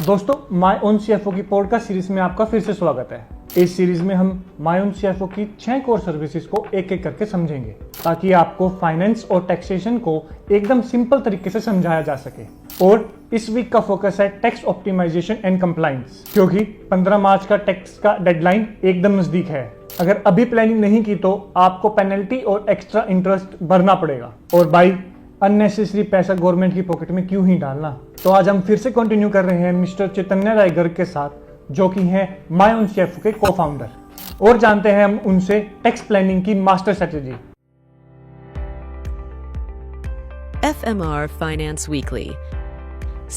दोस्तों, my own CFO की podcast series में आपका फिर से स्वागत है। इस सीरीज में हम माय ओन सीएफओ की 6 कोर सर्विसेज को एक एक करके समझेंगे ताकि आपको फाइनेंस और टैक्सेशन को एकदम सिंपल तरीके से समझाया जा सके। और इस वीक का फोकस है टैक्स ऑप्टिमाइजेशन एंड कंप्लायंस, क्योंकि 15 मार्च का टैक्स का डेडलाइन एकदम नजदीक है। अगर अभी प्लानिंग नहीं की तो आपको पेनल्टी और एक्स्ट्रा इंटरेस्ट भरना पड़ेगा, और बाई अननेसेसरी पैसा गवर्नमेंट की पॉकेट में क्यों ही डालना। तो आज हम फिर से कंटिन्यू कर रहे हैं मिस्टर चैतन्य राय गर्ग के साथ, जो कि हैं माय ओन सीएफओ के को-फाउंडर, और जानते हैं हम उनसे टैक्स प्लानिंग की master strategy. FMR Finance Weekly.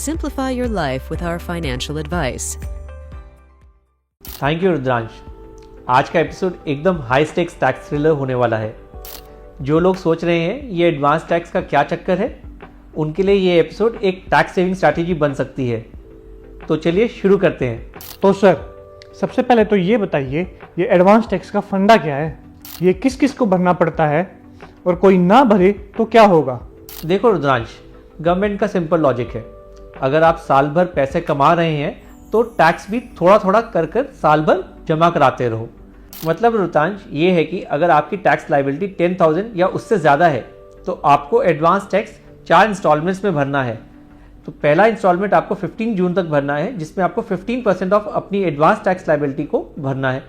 Simplify your life with our financial advice. Thank you Rudransh. आज का एपिसोड एकदम हाई स्टेक्स टैक्स थ्रिलर होने वाला है। जो लोग सोच रहे हैं ये एडवांस टैक्स का क्या चक्कर है, उनके लिए ये एपिसोड एक टैक्स सेविंग स्ट्रैटेजी बन सकती है। तो चलिए शुरू करते हैं। तो सर, सबसे पहले तो ये बताइए, ये एडवांस टैक्स का फंडा क्या है? ये किस किस को भरना पड़ता है, और कोई ना भरे तो क्या होगा? देखो रुद्रांश, गवर्नमेंट का सिंपल लॉजिक है। अगर आप साल भर पैसे कमा रहे हैं तो टैक्स भी थोड़ा थोड़ा कर कर साल भर जमा कराते रहो। मतलब रुद्रांश ये है कि अगर आपकी टैक्स लायबिलिटी 10,000 या उससे ज़्यादा है तो आपको एडवांस टैक्स 4 इंस्टॉलमेंट्स में भरना है। तो पहला इंस्टॉलमेंट आपको 15 जून तक भरना है, जिसमें आपको 15% ऑफ अपनी एडवांस टैक्स लायबिलिटी को भरना है।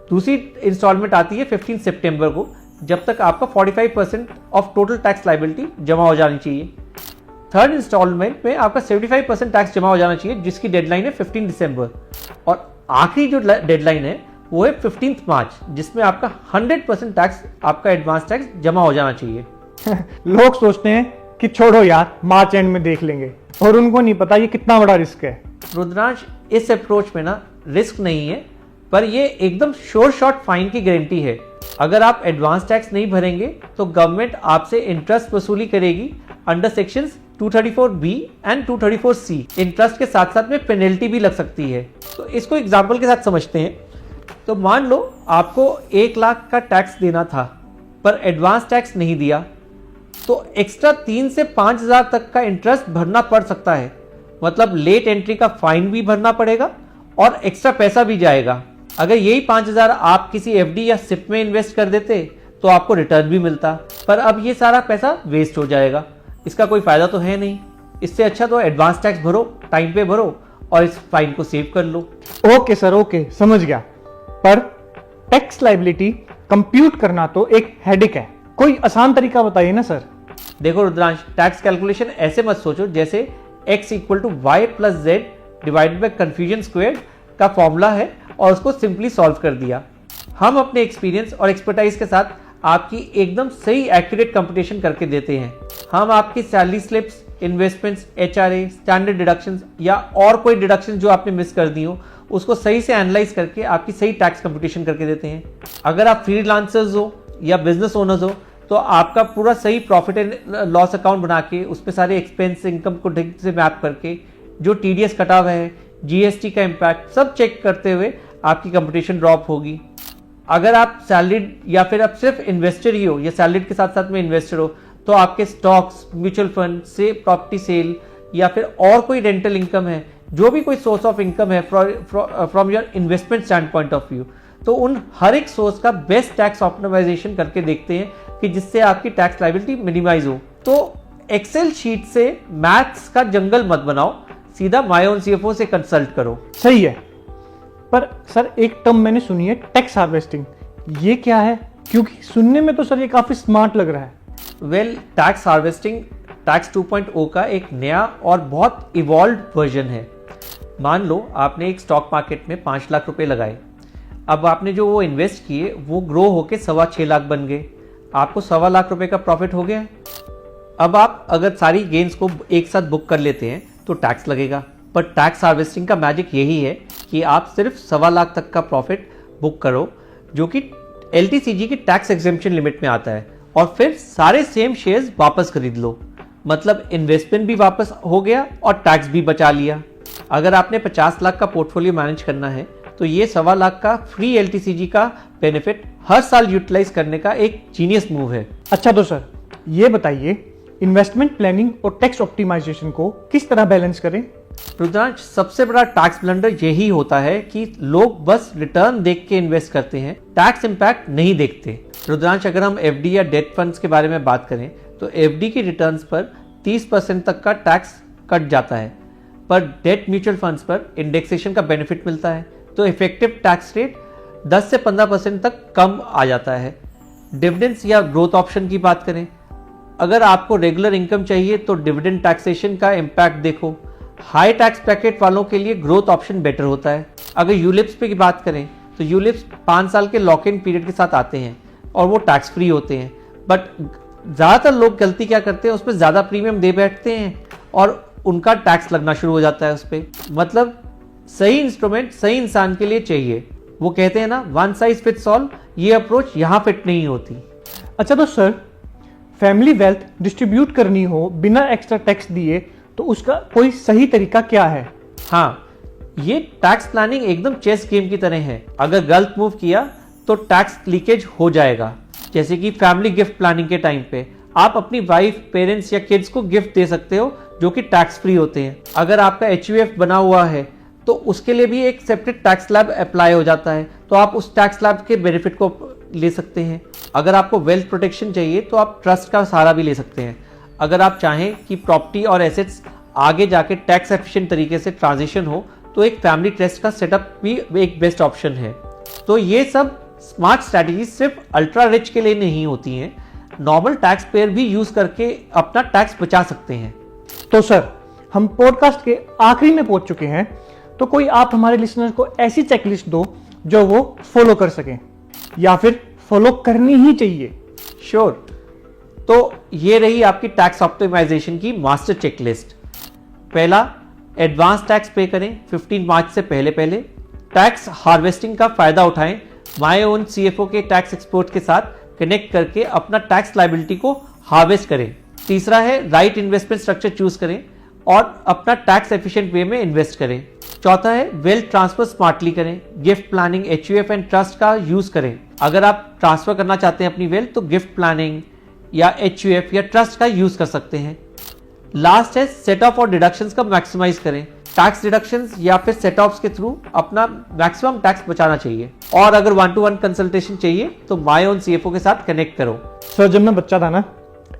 दूसरी इंस्टॉलमेंट आती है 15 सितंबर को, जब तक आपका 45% ऑफ टोटल टैक्स लायबिलिटी जमा हो जानी चाहिए। थर्ड इंस्टॉलमेंट में आपका 75% टैक्स जमा हो जाना चाहिए, जिसकी डेडलाइन है 15 दिसंबर। और आखिरी जो डेडलाइन है वो है 15 मार्च, जिसमें आपका 100% टैक्स, आपका एडवांस टैक्स जमा हो जाना चाहिए। लोग सोचते हैं कि छोड़ो यार, मार्च एंड में देख लेंगे, और उनको नहीं पता ये कितना बड़ा रिस्क है। रुद्रांश, इस अप्रोच में ना रिस्क नहीं है, पर ये एकदम श्योर शॉट फाइन की गारंटी है। अगर आप एडवांस टैक्स नहीं भरेंगे तो गवर्नमेंट आपसे इंटरेस्ट वसूली करेगी under sections 234B and 234C। Interest के साथ साथ में पेनल्टी भी लग सकती है। तो इसको एग्जाम्पल के साथ समझते हैं। तो मान लो आपको 1 लाख का टैक्स देना था पर एडवांस टैक्स नहीं दिया, तो एक्स्ट्रा 3 से 5,000 तक का इंटरेस्ट भरना पड़ सकता है। मतलब लेट एंट्री का फाइन भी भरना पड़ेगा और एक्स्ट्रा पैसा भी जाएगा। अगर यही 5,000 आप किसी एफडी या सिप में इन्वेस्ट कर देते तो आपको रिटर्न भी मिलता, पर अब ये सारा पैसा वेस्ट हो जाएगा। इसका कोई फायदा तो है नहीं। इससे अच्छा तो एडवांस टैक्स भरो, टाइम पे भरो और इस फाइन को सेव कर लो। ओके सर, ओके, समझ गया। पर टैक्स लायबिलिटी कंप्यूट करना तो एक हेडेक है। कोई आसान तरीका बताइए ना सर। देखो रुद्रांश, टैक्स कैलकुलेशन ऐसे मत सोचो जैसे x = y + z divided by confusion squared का फॉर्मूला है और उसको सिंपली सॉल्व कर दिया। हम अपने एक्सपीरियंस और एक्सपर्टाइज के साथ आपकी एकदम सही एक्यूरेट कंप्यूटेशन करके देते हैं। हम आपकी salary slips, investments, HRA, standard deductions या और कोई डिडक्शन जो आपने मिस कर दी हो, उसको सही से एनालाइज करके आपकी सही टैक्स कंप्यूटेशन करके देते हैं। अगर आप फ्रीलांसर्स हो या बिजनेस ओनर्स हो तो आपका पूरा सही प्रॉफिट एंड लॉस अकाउंट बना के उस पर सारे एक्सपेंस, इनकम को ठीक से मैप करके, जो TDS कटा हुआ है, GST का इम्पैक्ट सब चेक करते हुए आपकी कंप्यूटेशन ड्रॉप होगी। अगर आप सैलरीड या फिर आप सिर्फ इन्वेस्टर ही हो या सैलरीड के साथ साथ में इन्वेस्टर हो, तो आपके स्टॉक्स, म्यूचुअल फंड से प्रॉपर्टी सेल या फिर और कोई रेंटल इनकम है, जो भी कोई सोर्स ऑफ इनकम है from your investment stand point of view, तो उन हर एक सोर्स का बेस्ट टैक्स ऑप्टिमाइजेशन करके देखते हैं कि जिससे आपकी टैक्स लायबिलिटी मिनिमाइज हो। तो एक्सेल शीट से मैथ्स का जंगल मत बनाओ, सीधा माय ओन सीएफओ से कंसल्ट करो। सही है। पर सर, एक टर्म मैंने सुनी है, टैक्स हार्वेस्टिंग। ये क्या है? क्योंकि सुनने में तो सर ये काफी स्मार्ट लग रहा है। वेल, टैक्स हार्वेस्टिंग टैक्स 2.0 का एक नया और बहुत इवॉल्व वर्जन है। मान लो आपने एक स्टॉक मार्केट में 5 लाख रुपए लगाए। अब आपने जो वो इन्वेस्ट किए वो ग्रो होके 6.25 लाख बन गए। आपको 1.25 लाख रुपए का प्रॉफिट हो गया। अब आप अगर सारी गेन्स को एक साथ बुक कर लेते हैं तो टैक्स लगेगा, पर टैक्स हार्वेस्टिंग का मैजिक यही है कि आप सिर्फ 1.25 लाख तक का प्रॉफिट बुक करो, जो कि LTCG की टैक्स एग्जेम्पशन लिमिट में आता है, और फिर सारे सेम शेयर्स वापस खरीद लो। मतलब इन्वेस्टमेंट भी वापस हो गया और टैक्स भी बचा लिया। अगर आपने 50 लाख का पोर्टफोलियो मैनेज करना है तो ये 1.25 लाख का फ्री LTCG का बेनिफिट हर साल यूटिलाइज करने का एक जीनियस मूव है। अच्छा, तो सर ये बताइए, इन्वेस्टमेंट प्लानिंग और टैक्स ऑप्टिमाइजेशन को किस तरह बैलेंस करें? रुद्रांश, सबसे बड़ा टैक्स ब्लंडर यही होता है कि लोग बस रिटर्न देख के इन्वेस्ट करते हैं, टैक्स इंपैक्ट नहीं देखते। रुद्रांश, अगर हम एफडी या डेट फंड्स के बारे में बात करें तो एफडी की रिटर्न्स पर 30% तक का टैक्स कट जाता है, पर डेट म्यूचुअल फंड्स पर इंडेक्सेशन का बेनिफिट मिलता है, तो इफेक्टिव टैक्स रेट 10 से 15% तक कम आ जाता है। डिविडेंड्स या ग्रोथ ऑप्शन की बात करें, अगर आपको रेगुलर इनकम चाहिए तो डिविडेंड टैक्सेशन का इम्पैक्ट देखो। हाई टैक्स ब्रैकेट वालों के लिए ग्रोथ ऑप्शन बेटर होता है। अगर यूलिप्स पे की बात करें तो यूलिप्स 5 साल के लॉक इन पीरियड के साथ आते हैं और वो टैक्स फ्री होते हैं, बट ज़्यादातर लोग गलती क्या करते हैं, उसमें ज़्यादा प्रीमियम दे बैठते हैं और उनका टैक्स लगना शुरू हो जाता है उस पर। मतलब सही इंस्ट्रूमेंट सही इंसान के लिए चाहिए। वो कहते हैं ना, वन साइज फिट्स ऑल, ये अप्रोच यहाँ फिट नहीं होती। अच्छा, तो सर फैमिली वेल्थ डिस्ट्रीब्यूट करनी हो बिना एक्स्ट्रा टैक्स दिए तो उसका कोई सही तरीका क्या है? हाँ, ये टैक्स प्लानिंग एकदम चेस गेम की तरह है। अगर गलत मूव किया तो टैक्स लीकेज हो जाएगा। जैसे कि फैमिली गिफ्ट प्लानिंग के टाइम पे आप अपनी वाइफ, पेरेंट्स या किड्स को गिफ्ट दे सकते हो जो कि टैक्स फ्री होते हैं। अगर आपका HUF बना हुआ है तो उसके लिए भी एक सेपरेट टैक्स स्लैब अप्लाई हो जाता है, तो आप उस टैक्स स्लैब के बेनिफिट को ले सकते हैं। अगर आपको वेल्थ प्रोटेक्शन चाहिए तो आप ट्रस्ट का सहारा भी ले सकते हैं। अगर आप चाहें कि प्रॉपर्टी और एसेट्स आगे जाके टैक्स एफिशिएंट तरीके से ट्रांजिशन हो तो एक फैमिली ट्रस्ट का सेटअप भी एक बेस्ट ऑप्शन है। तो ये सब स्मार्ट स्ट्रैटेजी सिर्फ अल्ट्रा रिच के लिए नहीं होती हैं, नॉर्मल टैक्स पेयर भी यूज करके अपना टैक्स बचा सकते हैं। तो सर, हम पॉडकास्ट के आखिरी में पहुंच चुके हैं, तो कोई आप हमारे लिसनर को ऐसी चेकलिस्ट दो जो वो फॉलो कर सकें या फिर फॉलो करनी ही चाहिए। श्योर। तो ये रही आपकी टैक्स ऑप्टिमाइजेशन की मास्टर चेकलिस्ट। पहला, एडवांस टैक्स पे करें 15 मार्च से पहले। टैक्स हार्वेस्टिंग का फायदा उठाएं, माय ओन CFO के टैक्स एक्सपर्ट के साथ कनेक्ट करके अपना टैक्स लायबिलिटी को हार्वेस्ट करें। तीसरा है, राइट इन्वेस्टमेंट स्ट्रक्चर चूज करें और अपना टैक्स एफिशिएंट वे में इन्वेस्ट करें। चौथा है, वेल्थ ट्रांसफर स्मार्टली करें, gift planning, HUF and trust का यूज करें। अगर आप ट्रांसफर करना चाहते हैं अपनी वेल्थ तो गिफ्ट प्लानिंग या HUF या ट्रस्ट का यूज कर सकते हैं। लास्ट है, सेट ऑफ और डिडक्शंस का मैक्सिमाइज करें, टैक्स डिडक्शंस या फिर सेट ऑफ्स के थ्रू अपना मैक्सिमम टैक्स बचाना चाहिए। और अगर 1-to-1 कंसल्टेशन चाहिए तो माय ओन CFO के साथ कनेक्ट करो। सर, जब मैं बच्चा था ना,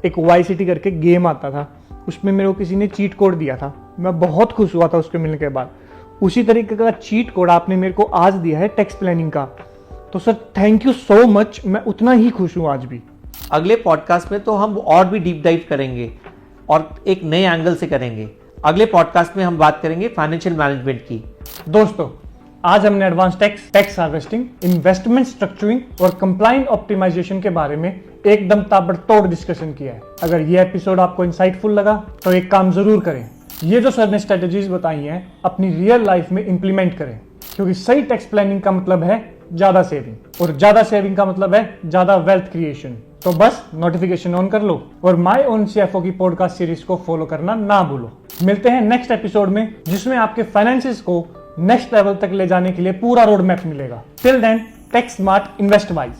एक YCT करके गेम आता था, उसमें मेरे को किसी ने चीट कोड दिया था। मैं बहुत खुश हुआ था उसके मिलने के बाद। उसी तरीके का चीट कोड आपने मेरे को आज दिया है टैक्स प्लानिंग का। तो sir, thank you so much. मैं उतना ही खुश हूँ आज भी। अगले पॉडकास्ट में तो हम और भी डीप डाइव करेंगे और एक नए एंगल से करेंगे। अगले पॉडकास्ट में हम बात करेंगे फाइनेंशियल मैनेजमेंट की। दोस्तों, आज हमने advance tax harvesting, investment structuring और कंप्लाइंट ऑप्टिमाइजेशन के बारे में एकदम ताबड़तोड़ डिस्कशन किया है। अगर ये एपिसोड आपको इंसाइटफुल लगा तो एक काम जरूर करें, ये जो सर ने स्ट्रेटेजीज बताई हैं अपनी रियल लाइफ में इंप्लीमेंट करें, क्योंकि सही टैक्स प्लानिंग का मतलब है ज्यादा सेविंग और ज्यादा सेविंग का मतलब है ज्यादा वेल्थ क्रिएशन। तो बस नोटिफिकेशन ऑन कर लो और माय ओन CFO की पॉडकास्ट सीरीज को फॉलो करना ना भूलो। मिलते हैं नेक्स्ट एपिसोड में, जिसमें आपके फाइनेंसेस को नेक्स्ट लेवल तक ले जाने के लिए पूरा रोड मैप मिलेगा। Till then, take smart, invest wise.